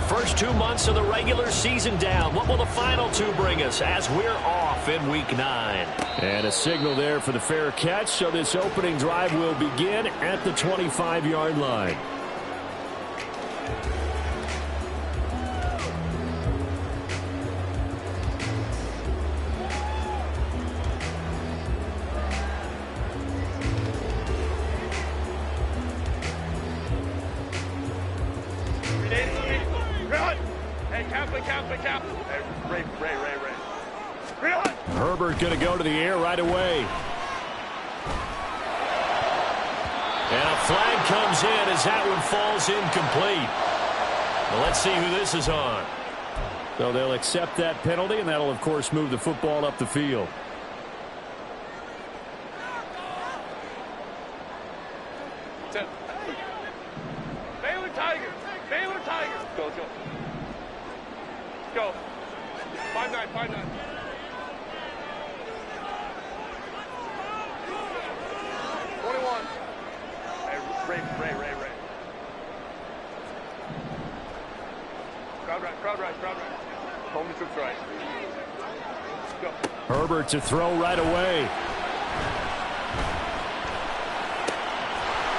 first 2 months of the regular season down. What will the final two bring us as we're off in Week 9? And a signal there for the fair catch, so this opening drive will begin at the 25-yard line. Herbert going to go to the air right away. And a flag comes in as that one falls incomplete. Well, let's see who this is on. So they'll accept that penalty, and that'll, of course, move the football up the field. Baylor Tigers! Baylor Tigers! Go, go. Go. 5-9, 5-9. Ray. Crowd right. Home troops right. Go. Herbert to throw right away.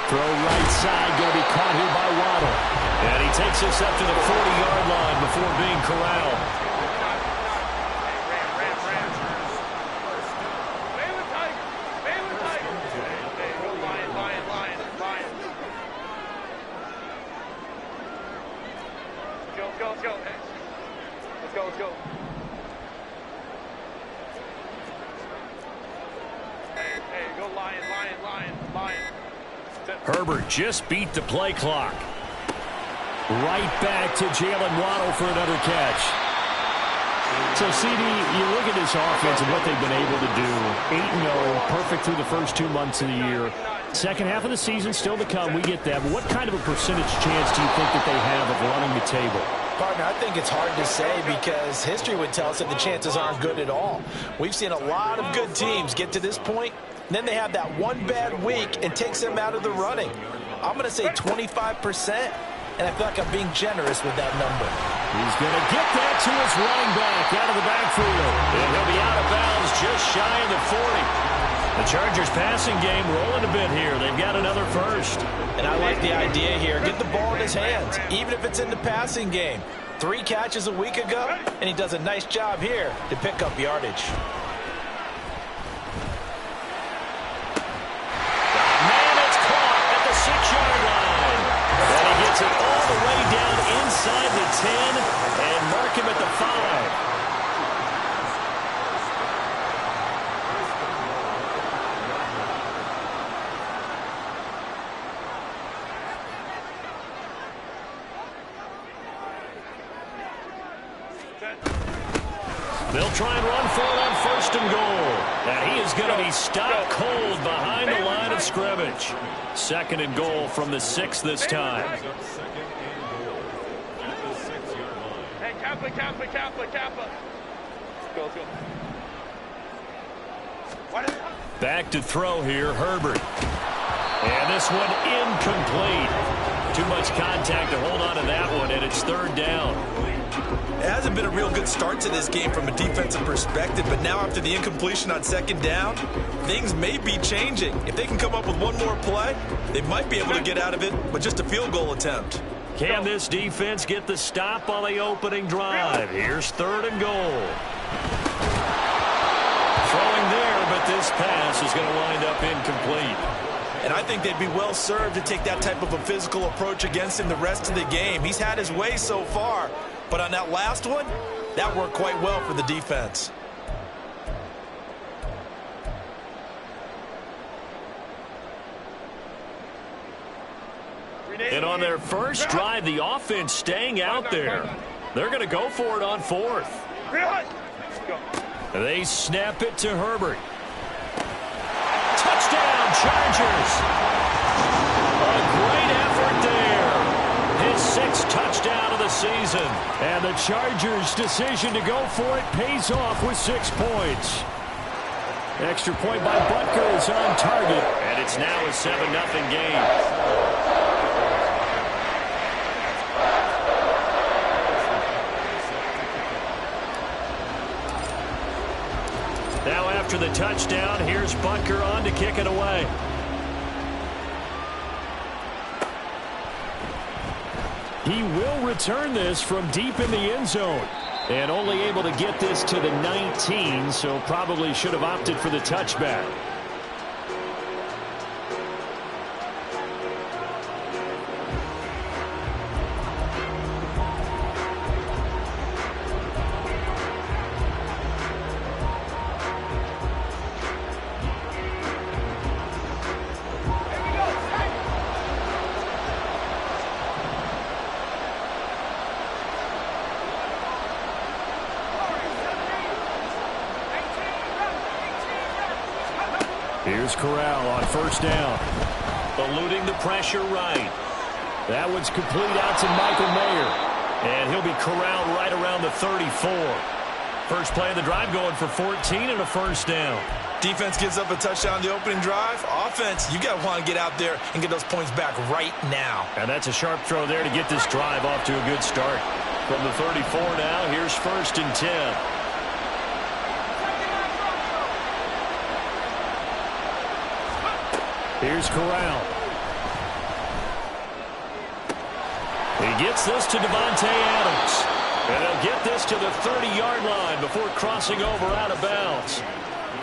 Throw right side, going to be caught here by Waddle. And he takes us up to the 40-yard line before being corralled. Let's go. Hey, go Lion. Herbert just beat the play clock. Right back to Jalen Waddle for another catch. So, CD, you look at this offense and what they've been able to do. 8-0, perfect through the first 2 months of the year. Second half of the season still to come. We get that. But what kind of a percentage chance do you think that they have of running the table? Partner, I think it's hard to say because history would tell us that the chances aren't good at all. We've seen a lot of good teams get to this point, and then they have that one bad week and takes them out of the running. I'm going to say 25%, and I feel like I'm being generous with that number. He's going to get that to his running back out of the backfield. And he'll be out of bounds just shy of the 40. The Chargers passing game rolling a bit here. They've got another first. And I like the idea here. Get the ball in his hands, even if it's in the passing game. 3 catches a week ago, and he does a nice job here to pick up yardage. Man, it's caught at the 6-yard line. And he gets it all the way down inside the 10 and mark him at the 5. They'll try and run for it on 1st and goal. And he is going to be stopped cold behind the line of scrimmage. 2nd and goal from the 6 this time. Hey, Kappa. Go. Back to throw here, Herbert. And this one incomplete. Too much contact to hold on to that one, and it's 3rd down. It hasn't been a real good start to this game from a defensive perspective, but now after the incompletion on 2nd down, things may be changing. If they can come up with one more play, they might be able to get out of it with just a field goal attempt. Can this defense get the stop on the opening drive? Here's 3rd and goal. Throwing there, but this pass is going to wind up incomplete. And I think they'd be well served to take that type of a physical approach against him the rest of the game. He's had his way so far, but on that last one, that worked quite well for the defense. And on their first drive, the offense staying out there. They're going to go for it on 4th. They snap it to Herbert. Touchdown, Chargers. A great effort there. His 6th touchdown of the season. And the Chargers' decision to go for it pays off with 6 points. Extra point by Butker is on target. And it's now a 7-0 game. after the touchdown. Here's Butker on to kick it away. He will return this from deep in the end zone. And only able to get this to the 19, so probably should have opted for the touchback. Here's Corral on first down. Eluding the pressure right. That one's complete out to Michael Mayer. And he'll be corralled right around the 34. First play of the drive going for 14 and a first down. Defense gives up a touchdown the opening drive. Offense, you got to want to get out there and get those points back right now. And that's a sharp throw there to get this drive off to a good start. From the 34 now, here's first and 10. Here's Corral. He gets this to Devontae Adams. And he'll get this to the 30-yard line before crossing over out of bounds.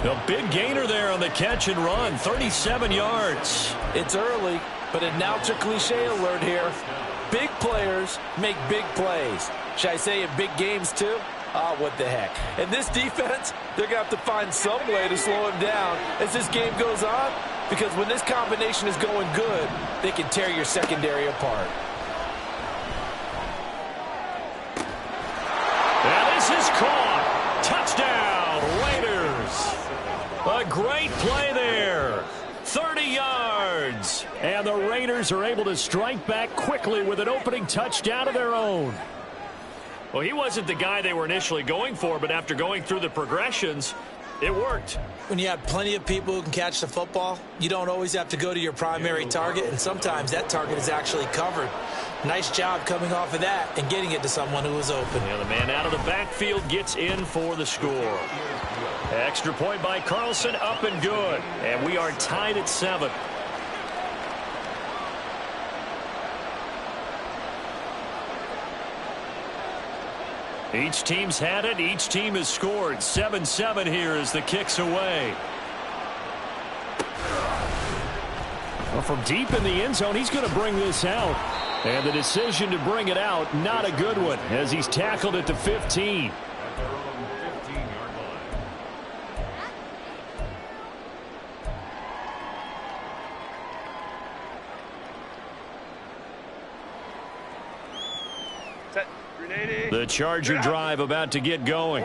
A big gainer there on the catch and run, 37 yards. It's early, but announcer cliche alert here. Big players make big plays. Should I say in big games too? Ah, what the heck. And this defense, they're going to have to find some way to slow him down as this game goes on. Because when this combination is going good, they can tear your secondary apart. And this is caught. Touchdown, Raiders. A great play there. 30 yards. And the Raiders are able to strike back quickly with an opening touchdown of their own. Well, he wasn't the guy they were initially going for, but after going through the progressions, it worked. When you have plenty of people who can catch the football, you don't always have to go to your primary target, and sometimes that target is actually covered. Nice job coming off of that and getting it to someone who was open. Yeah, the man out of the backfield gets in for the score. Extra point by Carlson, up and good. And we are tied at 7. Each team's had it. Each team has scored. 7-7 here as the kick's away. Well, from deep in the end zone, he's going to bring this out. And the decision to bring it out, not a good one, as he's tackled at the 15. The Charger drive about to get going.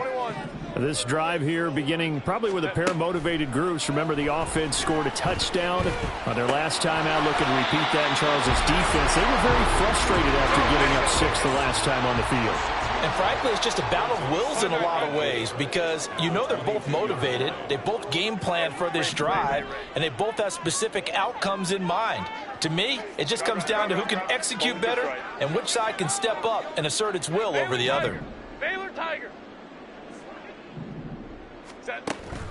This drive here beginning probably with a pair of motivated groups. Remember, the offense scored a touchdown on their last time out. Looking to repeat that in Charles' defense. They were very frustrated after giving up 6 the last time on the field. And frankly, it's just a battle of wills in a lot of ways because you know they're both motivated. They both game plan for this drive, and they both have specific outcomes in mind. To me, it just comes down to who can execute better and which side can step up and assert its will over the other. Baylor Tiger.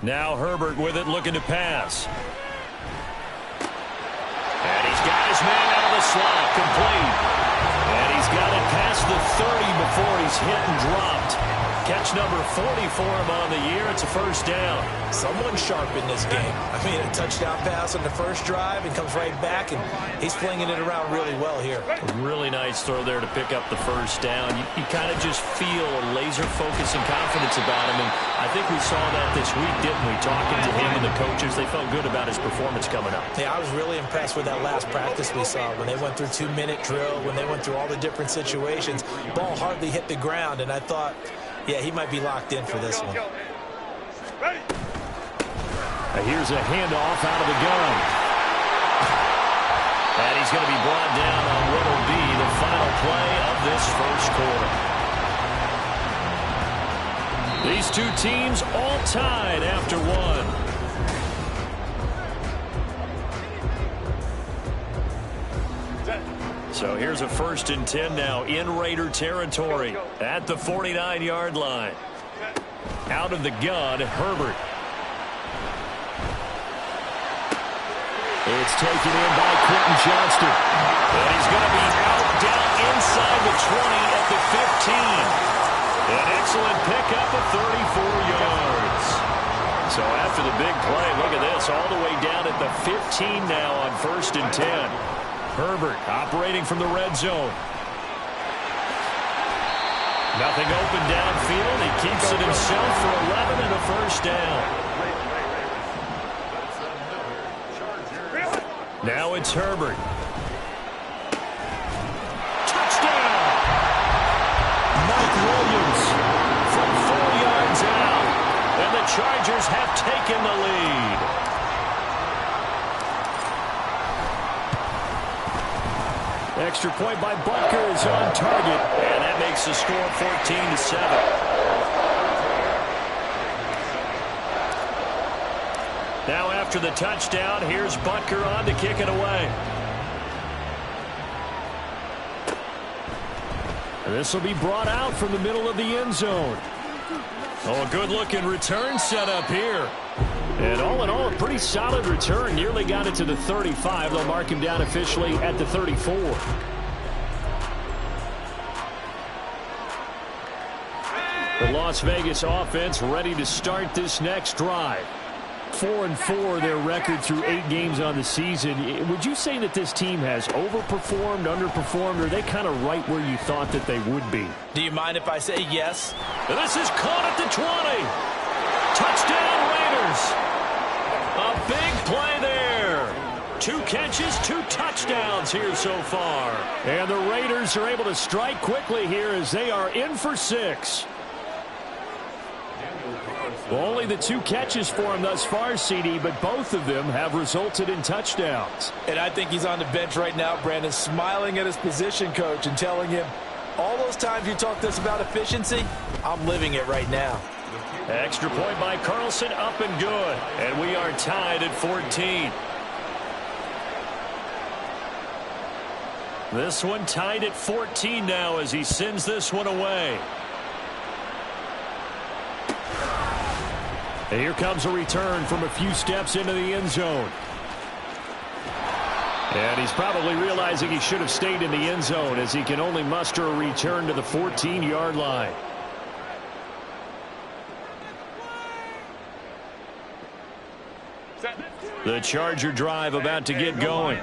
Now Herbert with it, looking to pass. And he's got his man out of the slot, complete. And he's got it past the 30 before he's hit and dropped. Catch number 40 for him on the year. It's a first down. Someone sharp in this game. I mean, a touchdown pass on the first drive and comes right back, and he's flinging it around really well here. A really nice throw there to pick up the first down. You kind of just feel a laser focus and confidence about him, and I think we saw that this week, didn't we? Talking to him and the coaches, they felt good about his performance coming up. Yeah, I was really impressed with that last practice we saw when they went through 2-minute drill, when they went through all the different situations. Ball hardly hit the ground, and I thought, yeah, he might be locked in for this one. Here's a handoff out of the gun. And he's going to be brought down on what will be the final play of this first quarter. These two teams all tied after one. So here's a 1st and 10 now in Raider territory at the 49-yard line. Out of the gun, Herbert. It's taken in by Quentin Johnston. And he's going to be out down inside the 20 at the 15. An excellent pickup of 34 yards. So after the big play, look at this, all the way down at the 15 now on 1st and 10. Herbert operating from the red zone. Nothing open downfield. He keeps it himself for 11 and a first down. Now it's Herbert. Touchdown! Mike Williams from 4 yards out. And the Chargers have taken the lead. Extra point by Butker is on target. And that makes the score 14-7. Now after the touchdown, here's Butker on to kick it away. This will be brought out from the middle of the end zone. Oh, a good-looking return set up here. And all in all, a pretty solid return. Nearly got it to the 35. They'll mark him down officially at the 34. The Las Vegas offense ready to start this next drive. 4-4 their record through 8 games on the season. Would you say that this team has overperformed, underperformed, or are they kind of right where you thought that they would be? Do you mind if I say yes? This is caught at the 20. Touchdown Raiders. A big play there. 2 catches, 2 touchdowns here so far. And the Raiders are able to strike quickly here as they are in for 6. Well, only the 2 catches for him thus far, CD, but both of them have resulted in touchdowns. And I think he's on the bench right now, Brandon, smiling at his position coach and telling him, all those times you talked to us about efficiency, I'm living it right now. Extra point by Carlson, up and good. And we are tied at 14. This one tied at 14 now as he sends this one away. And here comes a return from a few steps into the end zone. And he's probably realizing he should have stayed in the end zone as he can only muster a return to the 14-yard line. The Charger drive about to get going.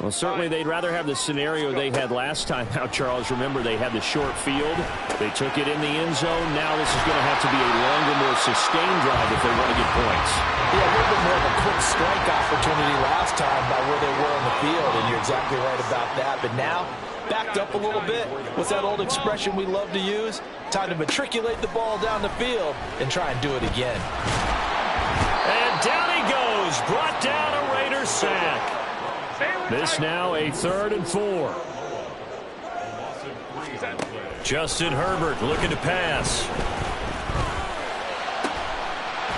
Well, certainly they'd rather have the scenario they had last time out, Charles. Remember, they had the short field. They took it in the end zone. Now this is going to have to be a longer, more sustained drive if they want to get points. Yeah, a little bit more of a quick strike opportunity last time by where they were on the field, and you're exactly right about that. But now, backed up a little bit. What's that old expression we love to use? Time to matriculate the ball down the field and try and do it again. And down he goes. Brought down a Raiders sack. This now a 3rd and 4. Justin Herbert looking to pass.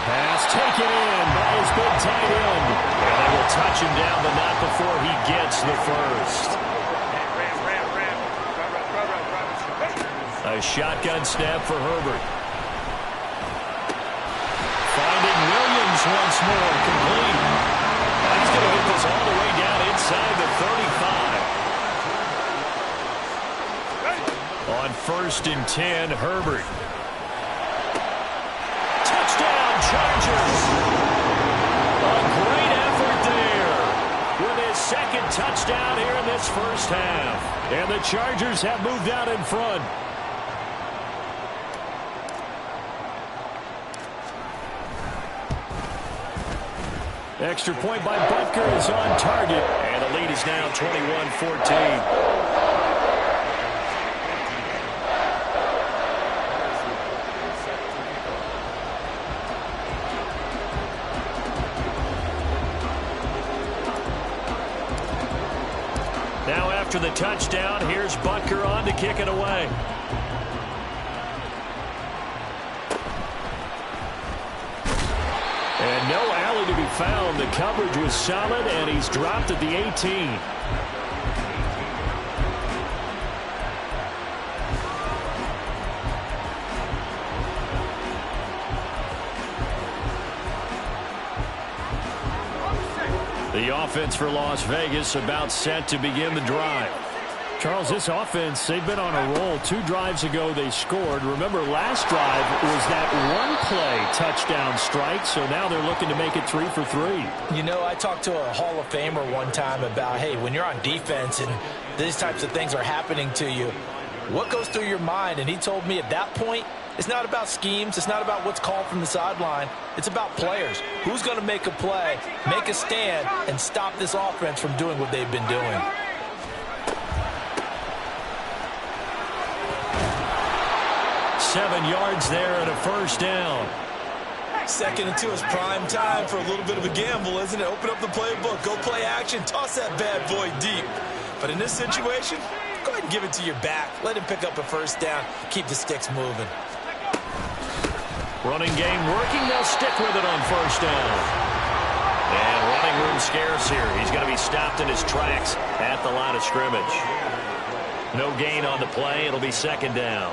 Pass taken in by his big tight end. And they will touch him down, but not before he gets the first. A shotgun snap for Herbert. Finding Williams once more, complete. And he's going to get this all the way down inside the 35. On 1st and 10, Herbert. Touchdown, Chargers. A great effort there with his 2nd touchdown here in this first half. And the Chargers have moved out in front. Extra point by Butker is on target. And the lead is now 21-14. Now after the touchdown, here's Butker on to kick it away. And no alley to be found. The coverage was solid, and he's dropped at the 18. The offense for Las Vegas about set to begin the drive. Charles, this offense, they've been on a roll. 2 drives ago, they scored. Remember, last drive was that one-play touchdown strike, so now they're looking to make it 3 for 3. You know, I talked to a Hall of Famer one time about, hey, when you're on defense and these types of things are happening to you, what goes through your mind? And he told me at that point, it's not about schemes. It's not about what's called from the sideline. It's about players. Who's going to make a play, make a stand, and stop this offense from doing what they've been doing? 7 yards there and a first down. 2nd and 2 is prime time for a little bit of a gamble, isn't it? Open up the playbook, go play action, toss that bad boy deep. But in this situation, go ahead and give it to your back. Let him pick up a first down. Keep the sticks moving. Running game working. They'll stick with it on first down. And running room scarce here. He's going to be stopped in his tracks at the line of scrimmage. No gain on the play. It'll be 2nd down.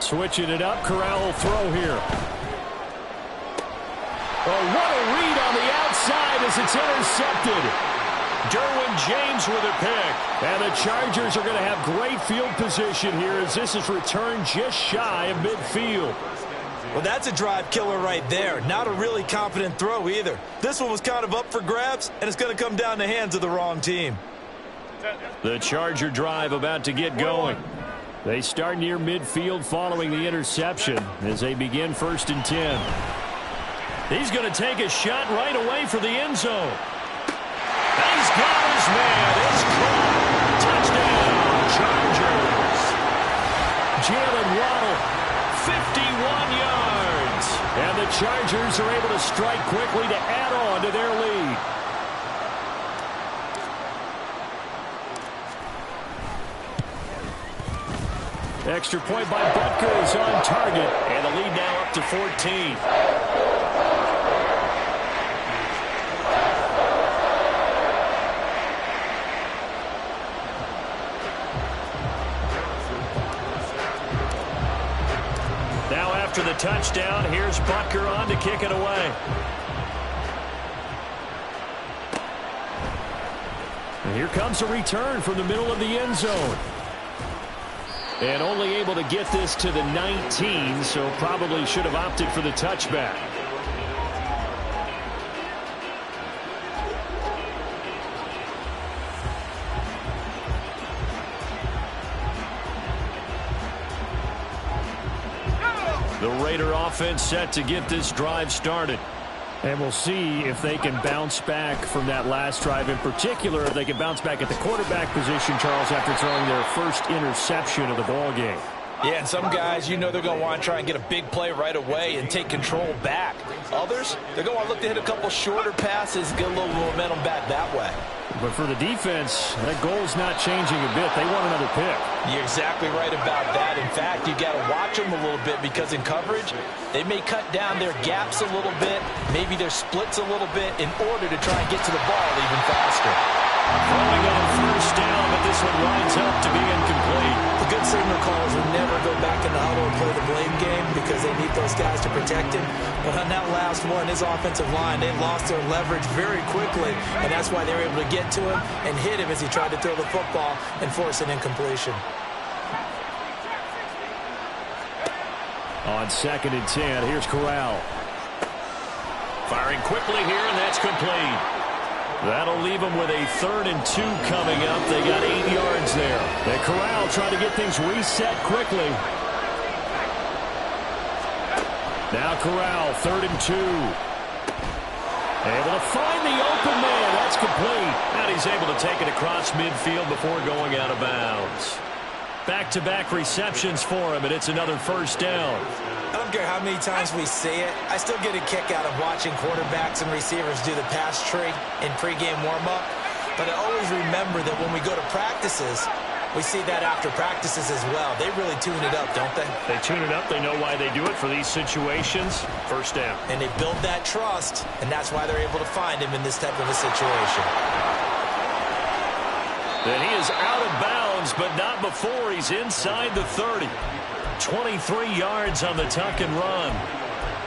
Switching it up. Corral will throw here. Oh, what a read on the outside as it's intercepted. Derwin James with a pick. And the Chargers are going to have great field position here as this is returned just shy of midfield. Well, that's a drive killer right there. Not a really confident throw either. This one was kind of up for grabs, and it's going to come down the hands of the wrong team. The Charger drive about to get going. They start near midfield following the interception as they begin 1st and 10. He's going to take a shot right away for the end zone. He's got his man. It's caught. Touchdown, Chargers. Jalen Waddle, 51 yards. And the Chargers are able to strike quickly to add on to their lead. Extra point by Butker is on target, and the lead now up to 14. Now after the touchdown, here's Butker on to kick it away. And here comes a return from the middle of the end zone. And only able to get this to the 19, so probably should have opted for the touchback. The Raider offense set to get this drive started. And we'll see if they can bounce back from that last drive. In particular, if they can bounce back at the quarterback position, Charles, after throwing their first interception of the ball game. Yeah, and some guys, you know they're going to want to try and get a big play right away and take control back. Others, they're going to want to look to hit a couple shorter passes, get a little momentum back that way. But for the defense, that goal's not changing a bit. They want another pick. You're exactly right about that. In fact, you got to watch them a little bit because in coverage, they may cut down their gaps a little bit, maybe their splits a little bit in order to try and get to the ball even faster. Throwing on first down, but this one winds up to be incomplete. The good signal callers will never go back in the huddle and play the blame game because they need those guys to protect him. But on that last one, his offensive line, they lost their leverage very quickly, and that's why they were able to get to him and hit him as he tried to throw the football and force an incompletion. On 2nd and 10, here's Corral. Firing quickly here, and that's complete. That'll leave them with a 3rd and 2 coming up. They got 8 yards there. And Corral trying to get things reset quickly. Now Corral, 3rd and 2. Able to find the open man. That's complete. And he's able to take it across midfield before going out of bounds. Back-to-back receptions for him, and it's another first down. I don't care how many times we see it. I still get a kick out of watching quarterbacks and receivers do the pass tree in pregame warm-up. But I always remember that when we go to practices, we see that after practices as well. They really tune it up, don't they? They tune it up. They know why they do it for these situations. First down. And they build that trust, and that's why they're able to find him in this type of a situation. Then he is out of bounds downs, but not before he's inside the 30. 23 yards on the tuck and run.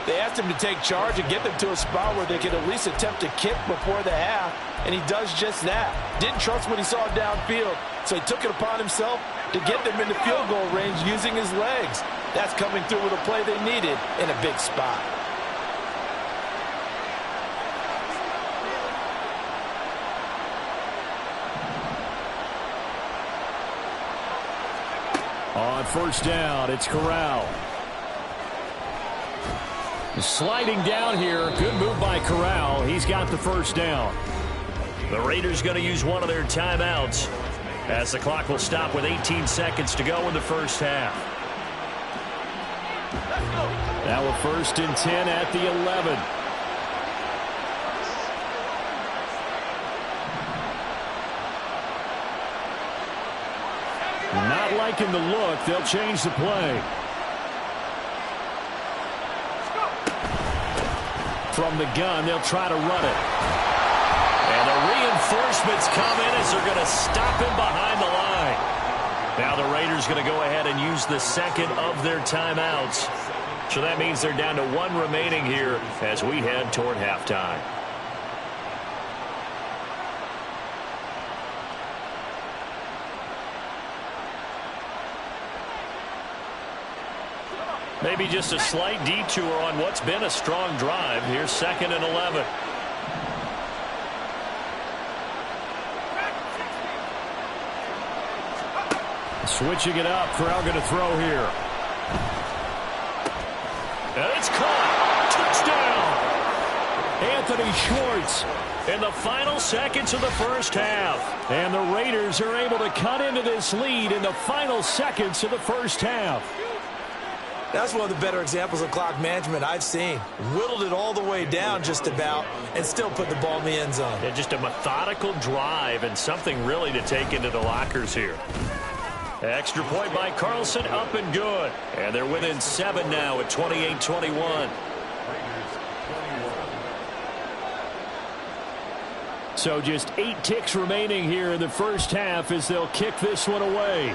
They asked him to take charge and get them to a spot where they could at least attempt a kick before the half, and he does just that. Didn't trust what he saw downfield, so he took it upon himself to get them into field goal range using his legs. That's coming through with a play they needed in a big spot. On first down, it's Corral. Sliding down here. Good move by Corral. He's got the first down. The Raiders going to use one of their timeouts as the clock will stop with 18 seconds to go in the first half. Now a 1st and 10 at the 11. Not liking the look. They'll change the play. From the gun, they'll try to run it. And the reinforcements come in as they're going to stop him behind the line. Now the Raiders going to go ahead and use the second of their timeouts. So that means they're down to 1 remaining here as we head toward halftime. Maybe just a slight detour on what's been a strong drive. Here's 2nd and 11. Switching it up. Corral going to throw here. And it's caught. Touchdown. Anthony Schwartz in the final seconds of the first half. And the Raiders are able to cut into this lead in the final seconds of the first half. That's one of the better examples of clock management I've seen. Whittled it all the way down just about and still put the ball in the end zone. Yeah, just a methodical drive and something really to take into the lockers here. Extra point by Carlson, up and good. And they're within 7 now at 28-21. So just 8 ticks remaining here in the first half as they'll kick this one away.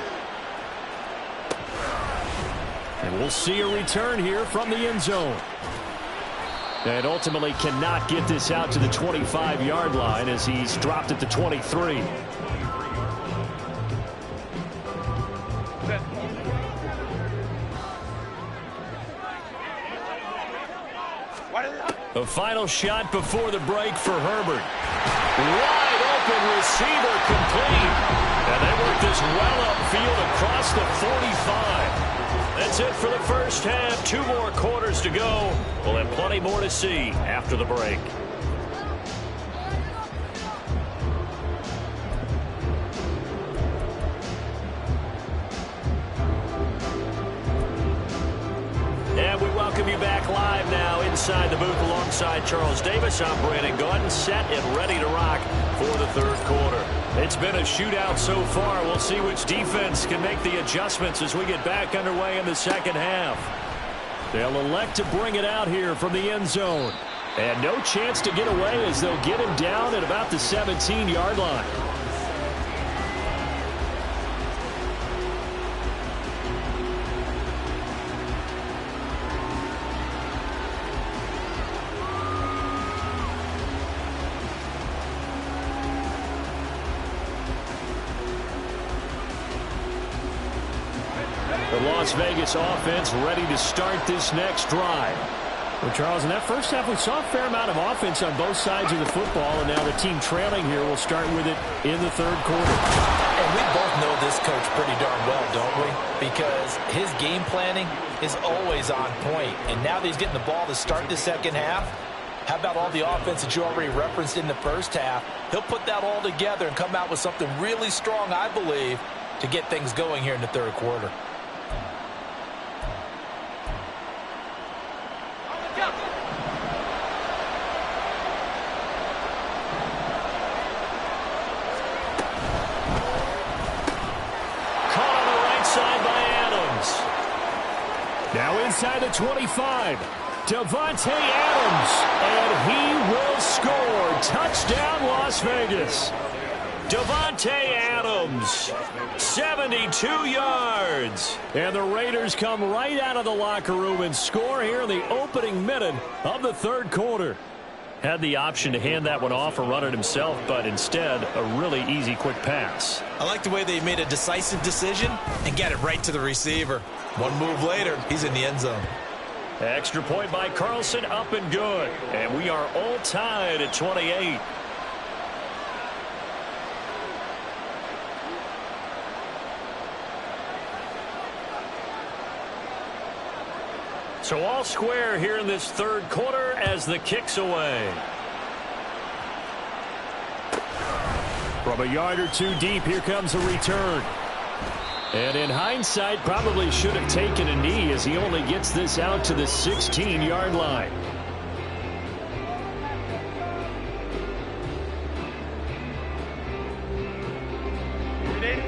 And we'll see a return here from the end zone. And ultimately cannot get this out to the 25-yard line as he's dropped at the 23. The final shot before the break for Herbert. Wide open receiver complete. And they work this well upfield across the 45. That's it for the first half. 2 more quarters to go. We'll have plenty more to see after the break. And we welcome you back live now inside the booth alongside Charles Davis. I'm Brandon Gordon, set and ready to rock for the third quarter. It's been a shootout so far. We'll see which defense can make the adjustments as we get back underway in the second half. They'll elect to bring it out here from the end zone. And no chance to get away as they'll get him down at about the 17-yard line. The Las Vegas offense ready to start this next drive. Well, Charles, in that first half, we saw a fair amount of offense on both sides of the football, and now the team trailing here will start with it in the third quarter. And we both know this coach pretty darn well, don't we? Because his game planning is always on point. And now that he's getting the ball to start the second half, how about all the offense that you already referenced in the first half? He'll put that all together and come out with something really strong, I believe, to get things going here in the third quarter. Now inside the 25, Davante Adams, and he will score. Touchdown, Las Vegas. Davante Adams. 72 yards. And the Raiders come right out of the locker room and score here in the opening minute of the third quarter. Had the option to hand that one off or run it himself, but instead, a really easy, quick pass. I like the way they made a decisive decision and get it right to the receiver. One move later, he's in the end zone. Extra point by Carlson, up and good. And we are all tied at 28. So all square here in this third quarter as the kick's away. From a yard or two deep, here comes a return. And in hindsight, probably should have taken a knee as he only gets this out to the 16-yard line.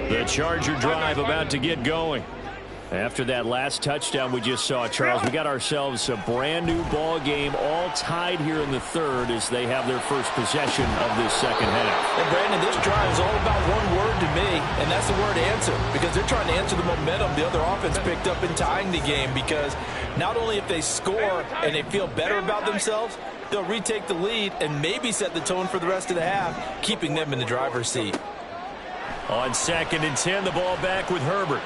The Charger drive about to get going. After that last touchdown we just saw, Charles, we got ourselves a brand new ball game, all tied here in the third as they have their first possession of this second half. And Brandon, this drive is all about one word to me, and that's the word answer, because they're trying to answer the momentum the other offense picked up in tying the game, because not only if they score and they feel better about themselves, they'll retake the lead and maybe set the tone for the rest of the half, keeping them in the driver's seat. On 2nd and 10, the ball back with Herbert.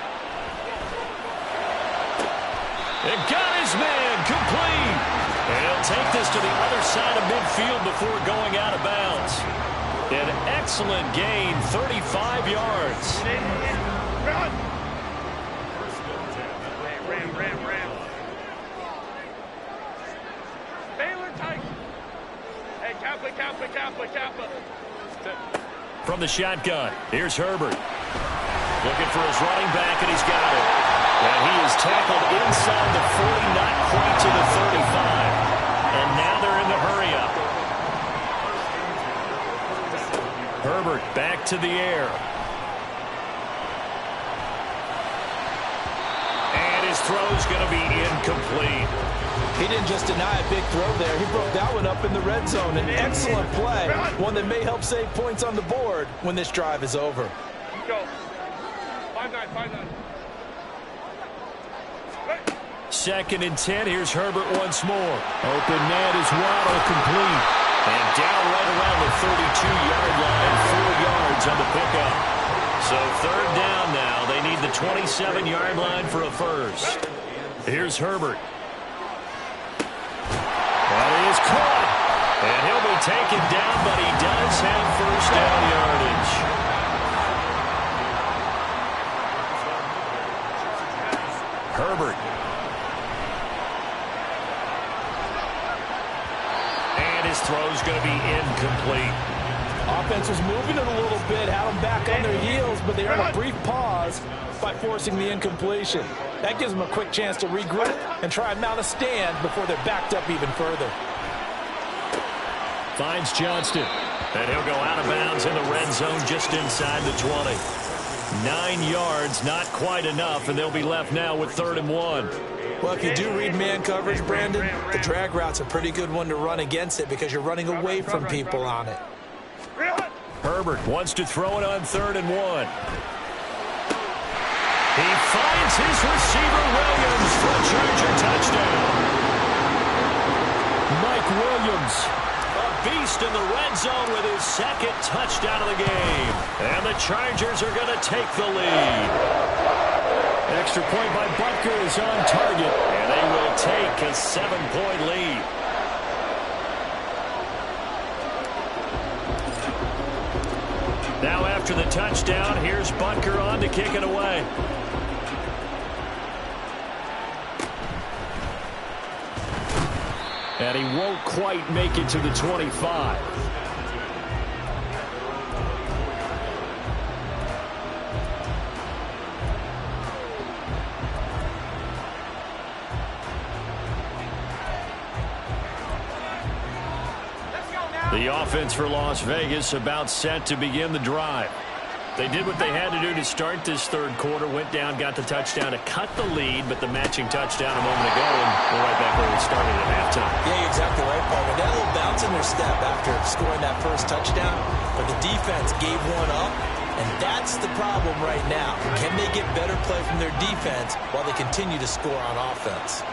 And got his man complete. And he'll take this to the other side of midfield before going out of bounds. An excellent gain, 35 yards. Ram. Baylor tight. Hey, Kappa. From the shotgun, here's Herbert. Looking for his running back, and he's got it. And he is tackled inside the 40, not quite to the 35. And now they're in the hurry-up. Herbert back to the air. And his throw's going to be incomplete. He didn't just deny a big throw there. He broke that one up in the red zone. An excellent play, one that may help save points on the board when this drive is over. Go. 5-9. 2nd and 10. Here's Herbert once more. Open man is Waddle, complete. And down right around the 32-yard line, 4 yards on the pickup. So third down now. They need the 27-yard line for a first. Here's Herbert. That is caught. And he'll be taken down, but he does have first down yardage. Herbert. And his throw's going to be incomplete. Offense was moving it a little bit, had them back on their heels, but they earned a brief pause by forcing the incompletion. That gives them a quick chance to regroup and try and mount a stand before they're backed up even further. Finds Johnston. And he'll go out of bounds in the red zone just inside the 20. 9 yards, not quite enough, and they'll be left now with 3rd and 1. Well, if you do read man coverage, Brandon, the drag route's a pretty good one to run against it because you're running away from people on it. Herbert wants to throw it on 3rd and 1. He finds his receiver, Williams, for a Charger touchdown. Mike Williams, a beast in the red zone with his 2nd touchdown of the game. And the Chargers are going to take the lead. Extra point by Butker is on target, and they will take a 7-point lead. Now after the touchdown, here's Butker on to kick it away. And he won't quite make it to the 25. The offense for Las Vegas about set to begin the drive. They did what they had to do to start this third quarter, went down, got the touchdown to cut the lead, but the matching touchdown a moment ago, and we're right back where we started at halftime. Yeah, you're exactly right, Paul. They got a little bounce in their step after scoring that first touchdown, but the defense gave one up, And that's the problem right now. Can they get better play from their defense while they continue to score on offense?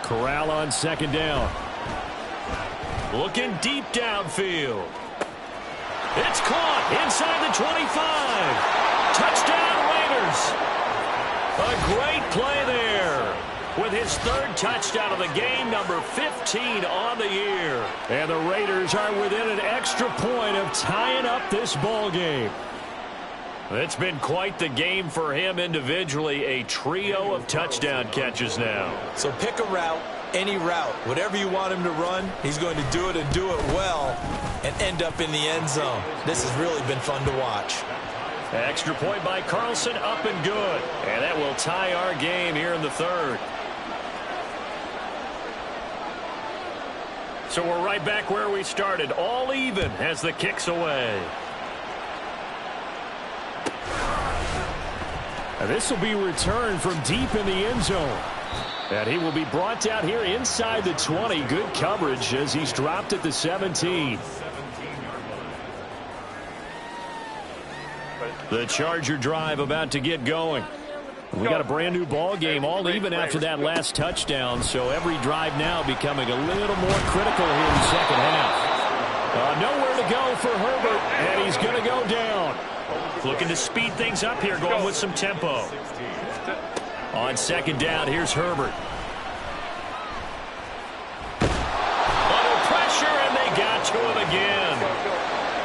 Corral on second down. Looking deep downfield. It's caught inside the 25. Touchdown Raiders. A great play there with his third touchdown of the game, number 15 on the year. And the Raiders are within an extra point of tying up this ball game. It's been quite the game for him individually, a trio of touchdown catches now. So pick a route, any route, whatever you want him to run, he's going to do it and do it well and end up in the end zone. This has really been fun to watch. Extra point by Carlson, up and good. And that will tie our game here in the third. So we're right back where we started, all even as the kick's away. And this will be returned from deep in the end zone. And he will be brought down here inside the 20. Good coverage as he's dropped at the 17. The Charger drive about to get going. We got a brand new ball game, all even after that last touchdown. So every drive now becoming a little more critical here in the second half. Nowhere to go for Herbert, and he's going to go down. Looking to speed things up here, going with some tempo. On second down, here's Herbert. Under pressure, and they got to him again.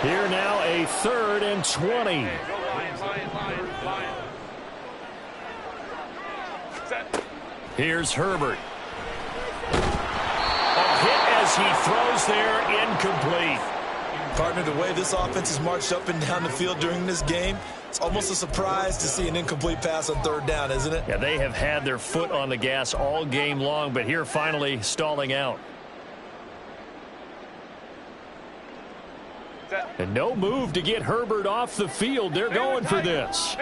Here now, a 3rd and 20. Here's Herbert. A hit as he throws there, incomplete. Partner, the way this offense has marched up and down the field during this game, it's almost a surprise to see an incomplete pass on 3rd down, isn't it? Yeah, they have had their foot on the gas all game long, but here finally stalling out. And no move to get Herbert off the field. They're going for this.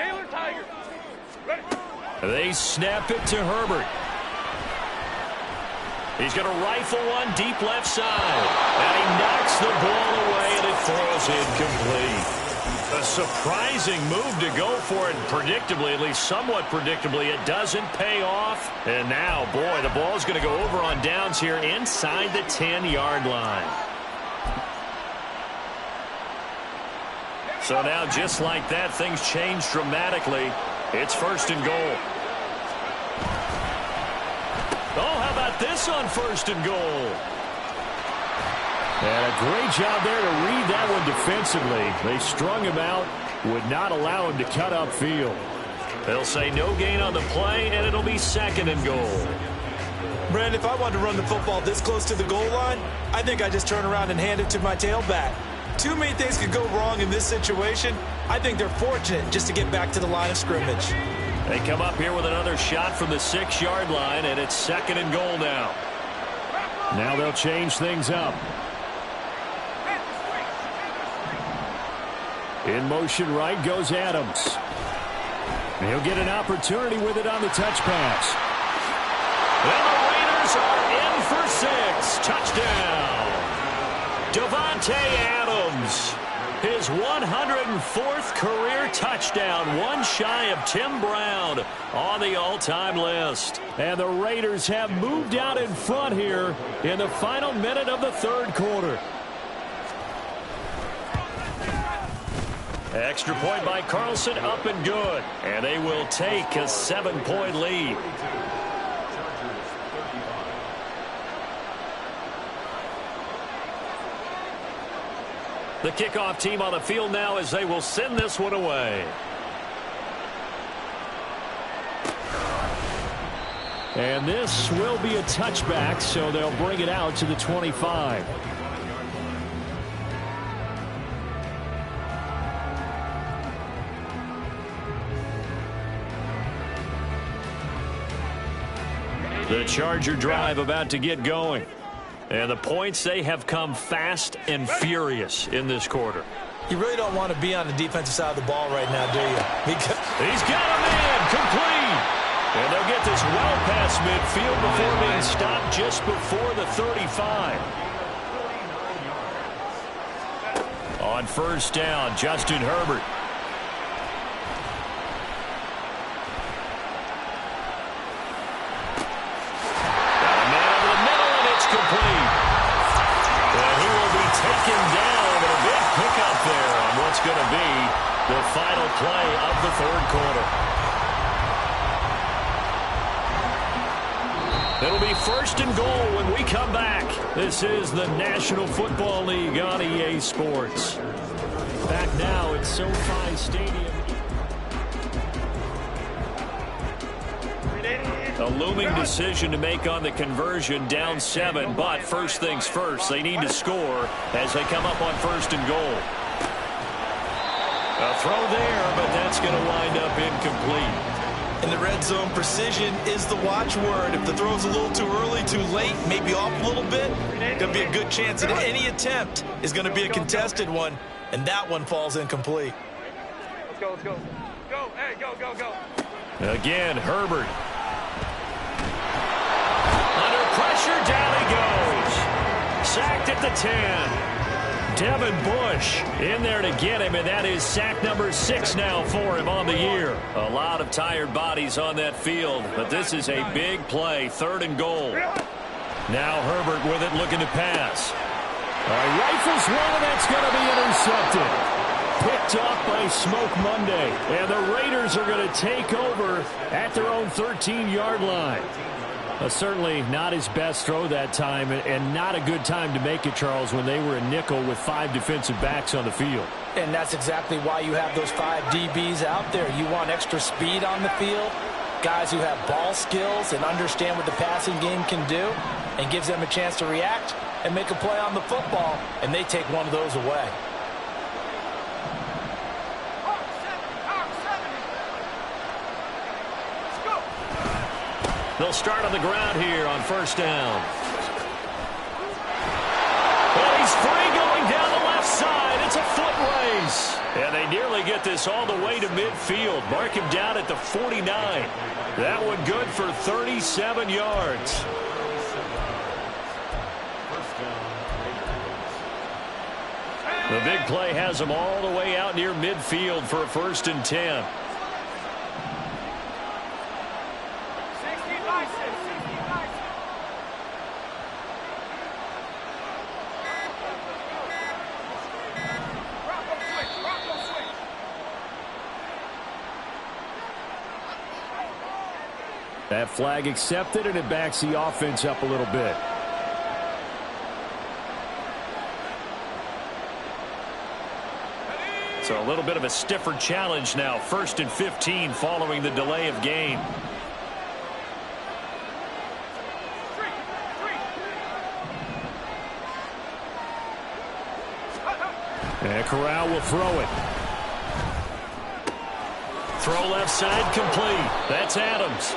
They snap it to Herbert. He's going to rifle one deep left side. And he knocks the ball away, and it throws incomplete. A surprising move to go for it, predictably, at least somewhat predictably. It doesn't pay off. And now, boy, the ball's going to go over on downs here inside the 10-yard line. So now, just like that, things change dramatically. It's 1st and goal. Oh, how about this on 1st and goal? And a great job there to read that one defensively. They strung him out, would not allow him to cut upfield. They'll say no gain on the play, and it'll be 2nd and goal. Brand, if I wanted to run the football this close to the goal line, I think I just turn around and hand it to my tailback. Too many things could go wrong in this situation. I think they're fortunate just to get back to the line of scrimmage. They come up here with another shot from the 6-yard line, and it's 2nd and goal now. Now they'll change things up. In motion right goes Adams. He'll get an opportunity with it on the touch pass. And the Raiders are in for 6. Touchdown. Davante Adams. His 104th career touchdown, one shy of Tim Brown on the all-time list. And the Raiders have moved out in front here in the final minute of the 3rd quarter. Extra point by Carlson, up and good. And they will take a 7-point lead. The kickoff team on the field now as they will send this one away. And this will be a touchback, so they'll bring it out to the 25. The Charger drive about to get going. And the points, they have come fast and furious in this quarter. You really don't want to be on the defensive side of the ball right now, do you? Because he's got a man complete. And they'll get this well past midfield before being stopped just before the 35. On first down, Justin Herbert. Got a man over the middle, and it's complete. And he will be taken down, and a big pickup there on what's going to be the final play of the third quarter. It'll be first and goal when we come back. This is the National Football League on EA Sports. Back now at SoFi Stadium. A looming decision to make on the conversion, down 7. But first things first, they need to score as they come up on first and goal. A throw there, but that's going to wind up incomplete. In the red zone, precision is the watchword. If the throw's a little too early, too late, maybe off a little bit, going to be a good chance that any attempt is going to be a contested one, and that one falls incomplete. Let's go, let's go. Go, hey, go, go, go. Again, Herbert. Under pressure, down he goes. Sacked at the 10. Devin Bush in there to get him, and that is sack number 6 now for him on the year. A lot of tired bodies on that field, but this is a big play, third and goal. Now Herbert with it, looking to pass. Rifles one, and that's going to be intercepted. Picked off by Smoke Monday, and the Raiders are going to take over at their own 13-yard line. Certainly not his best throw that time, and not a good time to make it, Charles, when they were a nickel with 5 defensive backs on the field. And that's exactly why you have those 5 DBs out there. You want extra speed on the field, guys who have ball skills and understand what the passing game can do, and gives them a chance to react and make a play on the football, and they take one of those away. They'll start on the ground here on first down. And he's free going down the left side. It's a foot race. And they nearly get this all the way to midfield. Mark him down at the 49. That one good for 37 yards. The big play has him all the way out near midfield for a first and 10. That flag accepted, and it backs the offense up a little bit. So a little bit of a stiffer challenge now. First and 15 following the delay of game. And Corral will throw it. Throw left side complete. That's Adams.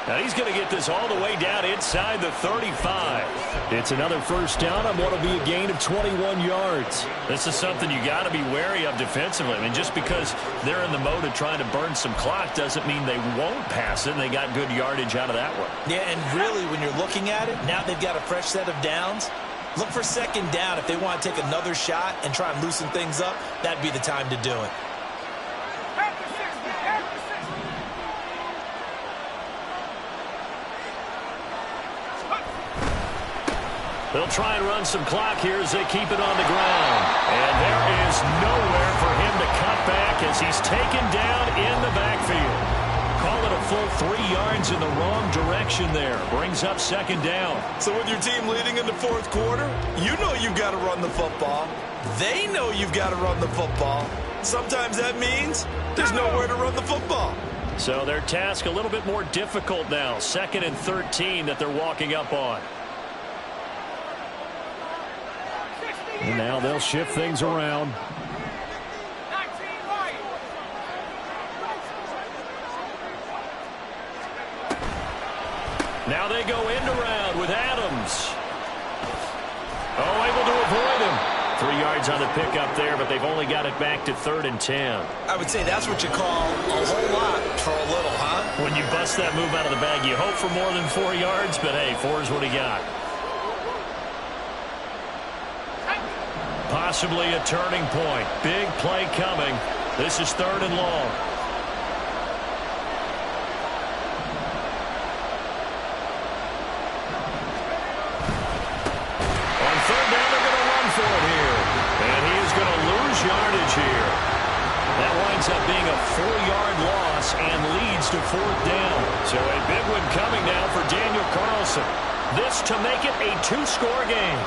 Now he's going to get this all the way down inside the 35. It's another first down on what will be a gain of 21 yards. This is something you got to be wary of defensively. I mean, just because they're in the mode of trying to burn some clock doesn't mean they won't pass it, and they got good yardage out of that one. Yeah, and really, when you're looking at it, now they've got a fresh set of downs. Look for second down. If they want to take another shot and try and loosen things up, that'd be the time to do it. They'll try and run some clock here as they keep it on the ground. And there is nowhere for him to cut back as he's taken down in the backfield. Call it a full 3 yards in the wrong direction there. Brings up second down. So with your team leading in the fourth quarter, you know you've got to run the football. They know you've got to run the football. Sometimes that means there's nowhere to run the football. So their task a little bit more difficult now. Second and 13 that they're walking up on. And now they'll shift things around. Now they go end around with Adams. Oh, able to avoid him. 3 yards on the pickup there, but they've only got it back to 3rd and 10. I would say that's what you call a whole lot for a little, huh? When you bust that move out of the bag, you hope for more than 4 yards, but hey, 4 is what he got. Possibly a turning point. Big play coming. This is 3rd and long. On 3rd down, they're going to run for it here. And he is going to lose yardage here. That winds up being a 4-yard loss and leads to 4th down. So a big one coming now for Daniel Carlson. This to make it a 2-score game.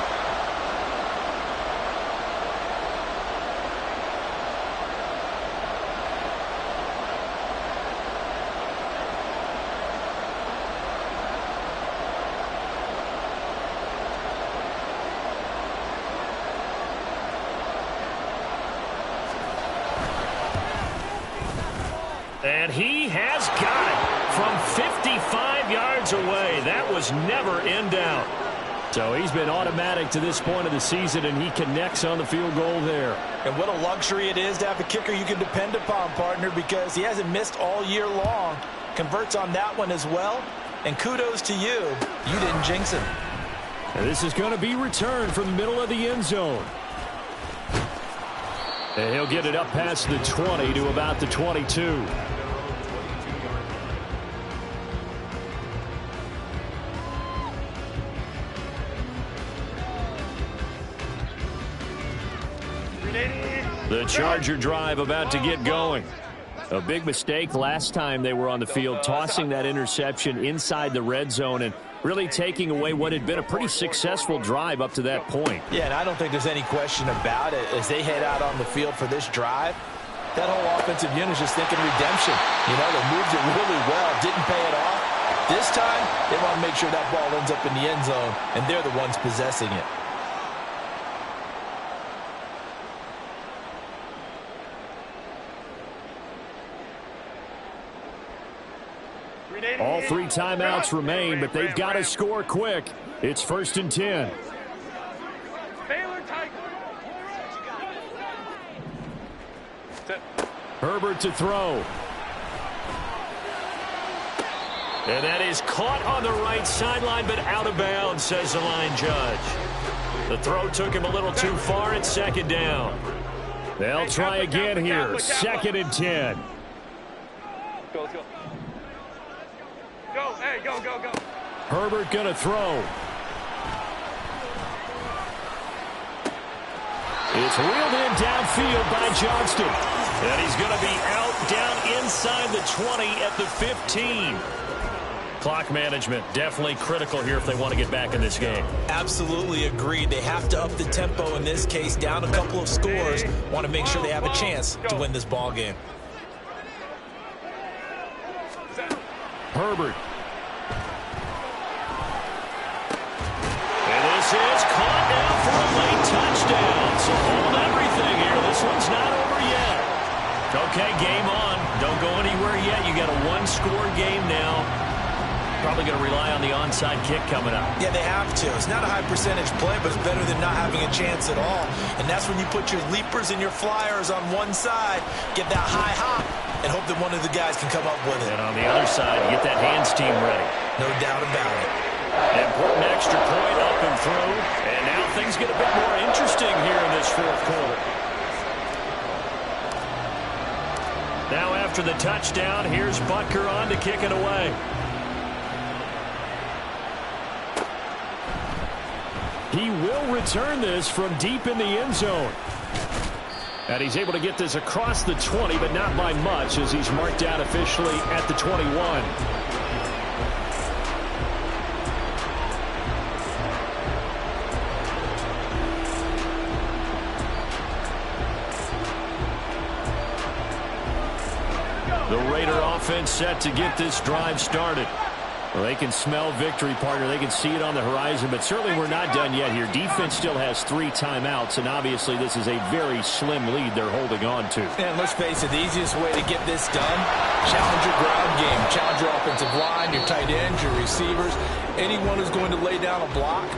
And he has got it from 55 yards away. That was never in doubt. So he's been automatic to this point of the season, and he connects on the field goal there. And what a luxury it is to have a kicker you can depend upon, partner, because he hasn't missed all year long. Converts on that one as well. And kudos to you. You didn't jinx him. And this is going to be returned from the middle of the end zone. And he'll get it up past the 20 to about the 22. The Charger drive about to get going. A big mistake last time they were on the field, tossing that interception inside the red zone and really taking away what had been a pretty successful drive up to that point. Yeah, and I don't think there's any question about it. As they head out on the field for this drive, that whole offensive unit is just thinking redemption. You know, they moved it really well, didn't pay it off. This time, they want to make sure that ball ends up in the end zone, and they're the ones possessing it. All 3 timeouts remain, but they've got to score quick. It's 1st and 10. Herbert to throw. And that is caught on the right sideline, but out of bounds, says the line judge. The throw took him a little too far. It's 2nd down. They'll try again here. 2nd and 10. Go, let's go. Go, hey, go, go, go. Herbert going to throw. It's reeled in downfield by Johnston. And he's going to be out down inside the 20 at the 15. Clock management definitely critical here if they want to get back in this game. Absolutely agreed. They have to up the tempo in this case, down a couple of scores. Want to make sure they have a chance to win this ball game. Herbert. And this is caught now for a late touchdown. So hold everything here. This one's not over yet. Okay, game on. Don't go anywhere yet. You got a 1-score game now. Probably going to rely on the onside kick coming up. Yeah, they have to. It's not a high percentage play, but it's better than not having a chance at all. And that's when you put your leapers and your flyers on one side, get that high hop, and hope that one of the guys can come up with it. And on the other side, get that hands team ready. No doubt about it. Important extra point up and through. And now things get a bit more interesting here in this 4th quarter. Now after the touchdown, here's Butker on to kick it away. He will return this from deep in the end zone. And he's able to get this across the 20, but not by much, as he's marked out officially at the 21. The Raider offense set to get this drive started. Well, they can smell victory, partner. They can see it on the horizon, but certainly we're not done yet here. Defense still has 3 timeouts, and obviously this is a very slim lead they're holding on to. And let's face it, the easiest way to get this done, challenge your ground game. Challenge your offensive line, your tight ends, your receivers, anyone who's going to lay down a block.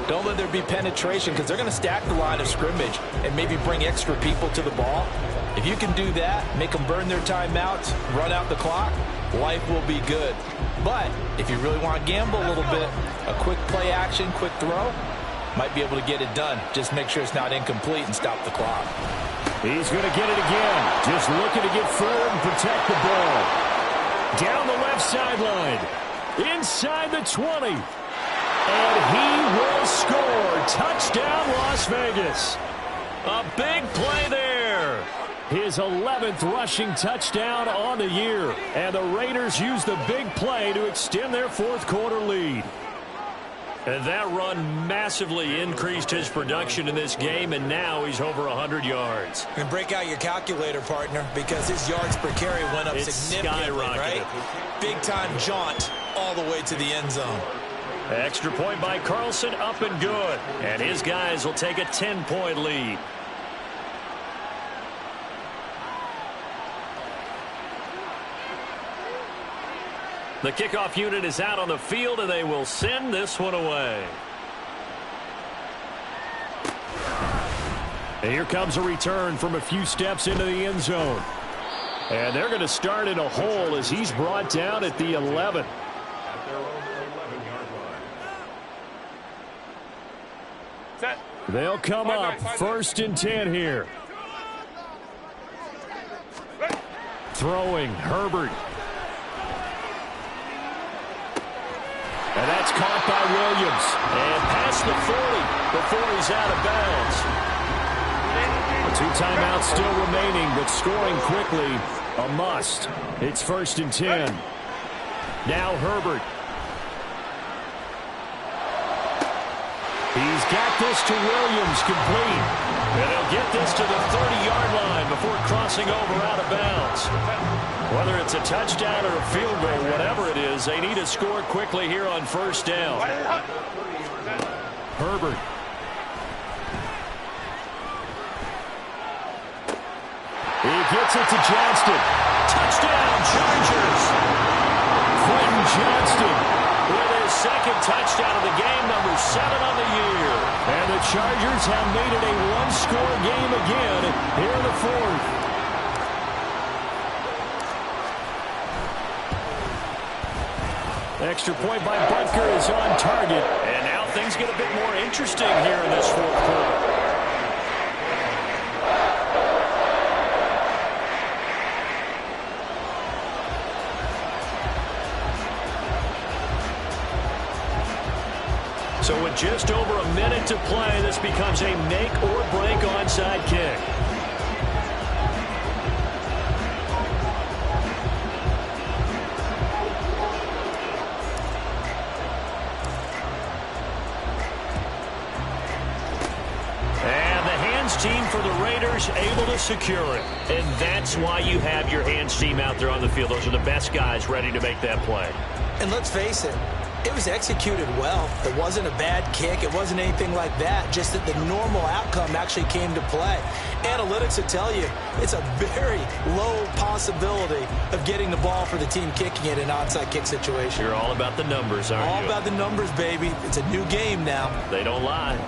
Don't let there be penetration, because they're going to stack the line of scrimmage and maybe bring extra people to the ball. If you can do that, make them burn their timeouts, run out the clock, life will be good. But if you really want to gamble a little bit, a quick play action, quick throw, Might be able to get it done. Just make sure it's not incomplete and stop the clock. He's going to get it again. Just looking to get forward and protect the ball. Down the left sideline. Inside the 20. And he will score. Touchdown, Las Vegas. A big play there. His 11th rushing touchdown on the year. And the Raiders use the big play to extend their fourth quarter lead. And that run massively increased his production in this game, and now he's over 100 yards. And break out your calculator, partner, because his yards per carry went up significantly, right? Big-time jaunt all the way to the end zone. Extra point by Carlson, up and good. And his guys will take a 10-point lead. The kickoff unit is out on the field, and they will send this one away. And here comes a return from a few steps into the end zone. And they're going to start in a hole as he's brought down at the 11. Set. They'll come up 1st and 10 here. Throwing, Herbert. And that's caught by Williams. And past the 40 before he's out of bounds. 2 timeouts still remaining, but scoring quickly, a must. It's 1st and 10. Now Herbert. He's got this to Williams, complete. And he'll get this to the 30-yard line before crossing over out of bounds. Whether it's a touchdown or a field goal, whatever it is, they need to score quickly here on 1st down. Herbert. He gets it to Johnston. Touchdown, Chargers. Quentin Johnston with his 2nd touchdown of the game, number 7 on the year. And the Chargers have made it a one-score game again here in the 4th. Extra point by Butker is on target. And now things get a bit more interesting here in this 4th quarter. So with just over a minute to play, this becomes a make-or-break onside kick. Team for the Raiders able to secure it. And that's why you have your hands team out there on the field. Those are the best guys ready to make that play. And let's face it, it was executed well. It wasn't a bad kick. It wasn't anything like that. Just that the normal outcome actually came to play. Analytics will tell you it's a very low possibility of getting the ball for the team kicking it in an onside kick situation. You're all about the numbers, aren't you? All about the numbers, baby. It's a new game now. They don't lie.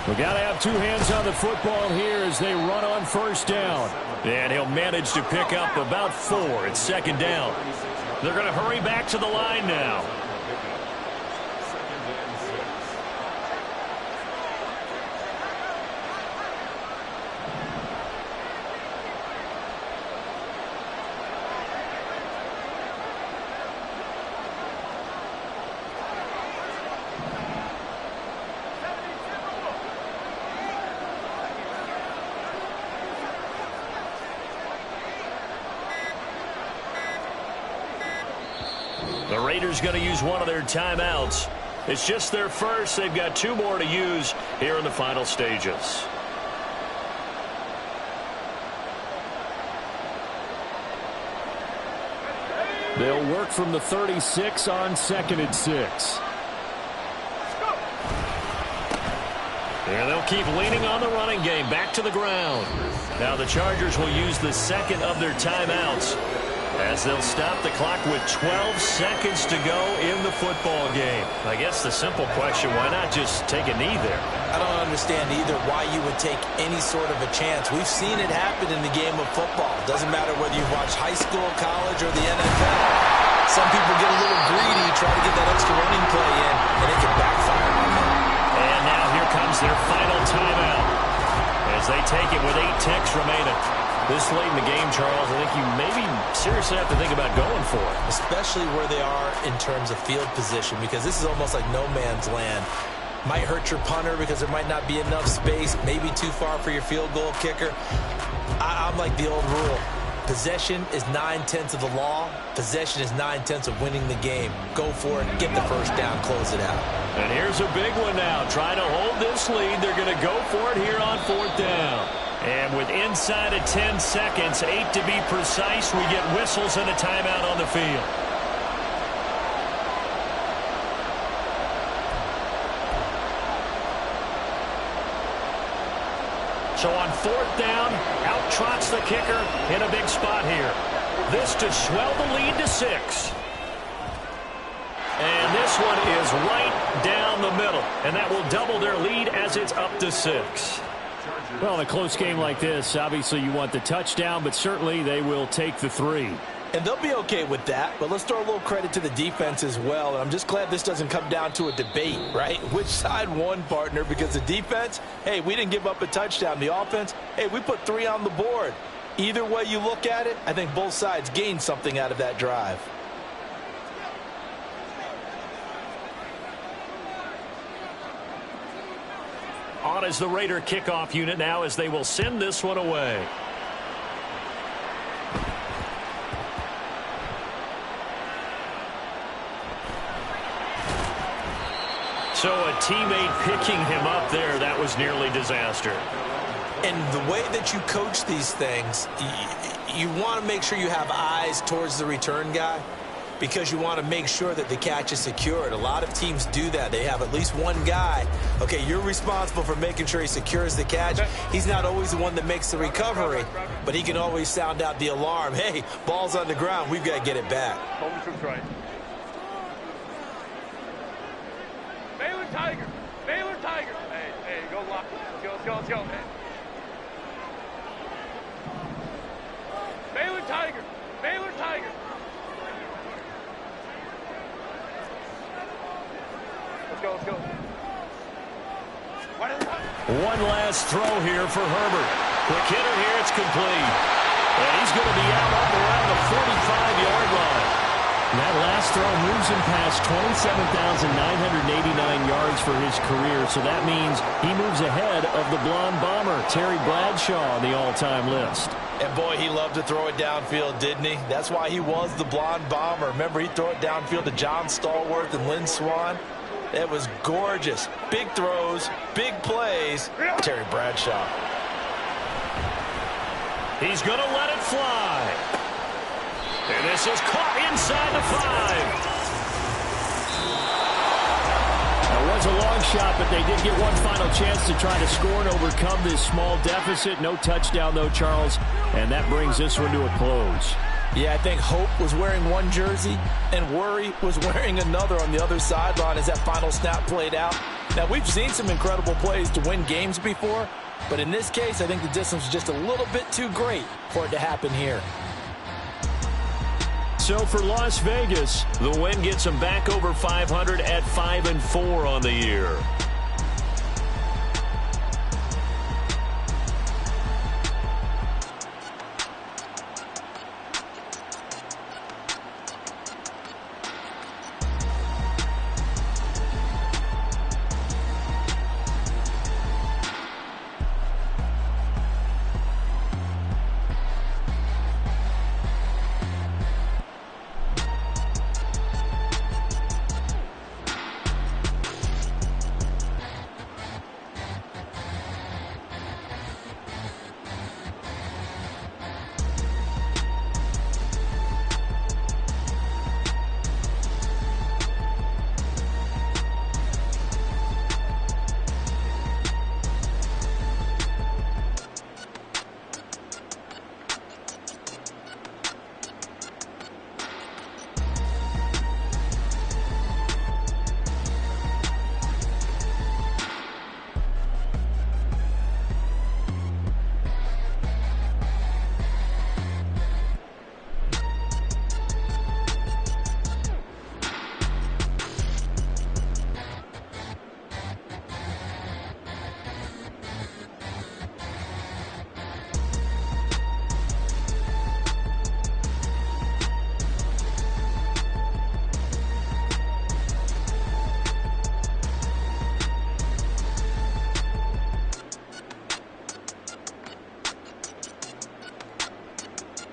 We've got to have 2 hands on the football here as they run on 1st down. And he'll manage to pick up about 4. It's 2nd down. They're going to hurry back to the line now. The Raiders going to use one of their timeouts. It's just their first. They've got 2 more to use here in the final stages. They'll work from the 36 on 2nd and 6. And they'll keep leaning on the running game back to the ground. Now the Chargers will use the 2nd of their timeouts. As they'll stop the clock with 12 seconds to go in the football game. I guess the simple question, why not just take a knee there? I don't understand either why you would take any sort of a chance. We've seen it happen in the game of football. Doesn't matter whether you've watched high school, college, or the NFL. Some people get a little greedy, try to get that extra running play in, and it can backfire on them. And now here comes their final timeout as they take it with 8 ticks remaining. This late in the game, Charles, I think you maybe seriously have to think about going for it. Especially where they are in terms of field position, because this is almost like no man's land. Might hurt your punter because there might not be enough space, maybe too far for your field goal kicker. I'm like the old rule. Possession is 9/10 of the law. Possession is 9/10 of winning the game. Go for it, get the first down, close it out. And here's a big one now. Trying to hold this lead. They're going to go for it here on 4th down. And with inside of 10 seconds, 8 to be precise, we get whistles and a timeout on the field. So on 4th down, out trots the kicker in a big spot here. This to swell the lead to 6. And this one is right down the middle. And that will double their lead as it's up to 6. Well, in a close game like this, obviously you want the touchdown, but certainly they will take the 3. And they'll be okay with that, but let's throw a little credit to the defense as well. And I'm just glad this doesn't come down to a debate, right? Which side won, partner? Because the defense, hey, we didn't give up a touchdown. The offense, hey, we put 3 on the board. Either way you look at it, I think both sides gained something out of that drive. On is the Raider kickoff unit now as they will send this one away. So a teammate picking him up there, that was nearly disaster. And the way that you coach these things, you want to make sure you have eyes towards the return guy, because you want to make sure that the catch is secured. A lot of teams do that. They have at least one guy. Okay, you're responsible for making sure he secures the catch. He's not always the one that makes the recovery, but he can always sound out the alarm. Hey, ball's on the ground. We've got to get it back. Home troops right. Baylor Tiger. Baylor Tiger. Hey, go lock. Let's go. Hey. Baylor Tiger. Baylor Tiger. Let's go. One last throw here for Herbert. Quick hitter here, it's complete. And he's going to be out up around the 45-yard line. And that last throw moves him past 27,989 yards for his career. So that means he moves ahead of the blonde bomber, Terry Bradshaw, on the all-time list. And boy, he loved to throw it downfield, didn't he? That's why he was the blonde bomber. Remember, he'd throw it downfield to John Stallworth and Lynn Swann. It was gorgeous. Big throws, big plays. Terry Bradshaw. He's going to let it fly. And this is caught inside the 5. It was a long shot, but they did get one final chance to try to score and overcome this small deficit. No touchdown, though, Charles. And that brings this one to a close. Yeah, I think Hope was wearing one jersey and Worry was wearing another on the other sideline as that final snap played out. Now, we've seen some incredible plays to win games before, but in this case, I think the distance was just a little bit too great for it to happen here. So for Las Vegas, the win gets them back over 500 at 5-4 on the year.